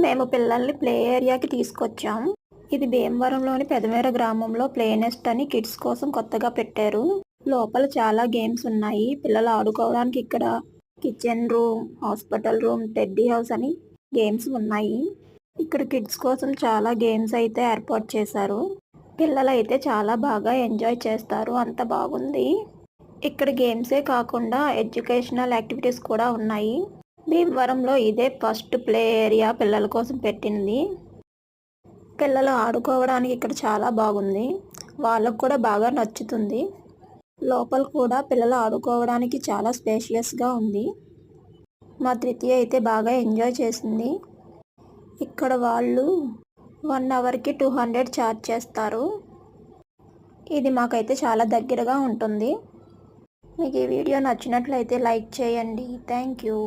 మేము పిల్లల్ని ప్లే ఏరియాకి తీసుకొచ్చాం. ఇది భీమవరంలోని పెదమేర గ్రామంలో ప్లే నెస్ట్ అని కిడ్స్ కోసం కొత్తగా పెట్టారు. లోపల చాలా గేమ్స్ ఉన్నాయి. పిల్లలు ఆడుకోవడానికి ఇక్కడ kitchen room, hospital room, teddy house అని గేమ్స్ ఉన్నాయి. ఇక్కడ కిడ్స్ కోసం చాలా గేమ్స్ అయితే ఏర్పాటు చేశారు. పిల్లలు అయితే చాలా బాగా ఎంజాయ్ చేస్తారు. అంత బాగుంది. ఇక్కడ గేమ్సే కాకుండా ఎడ్యుకేషనల్ యాక్టివిటీస్ కూడా ఉన్నాయి. భీమవరంలో ఇదే ఫస్ట్ ప్లే ఏరియా పిల్లల కోసం పెట్టింది. పిల్లలు ఆడుకోవడానికి ఇక్కడ చాలా బాగుంది. వాళ్ళకు కూడా బాగా నచ్చుతుంది. లోపల కూడా పిల్లలు ఆడుకోవడానికి చాలా స్పేషియస్గా ఉంది. మా తృతీయ అయితే బాగా ఎంజాయ్ చేసింది. ఇక్కడ వాళ్ళు 1 అవర్కి 200 ఛార్జ్ చేస్తారు. ఇది మాకైతే చాలా దగ్గరగా ఉంటుంది. మీకు ఈ వీడియో నచ్చినట్లయితే లైక్ చేయండి. Thank you.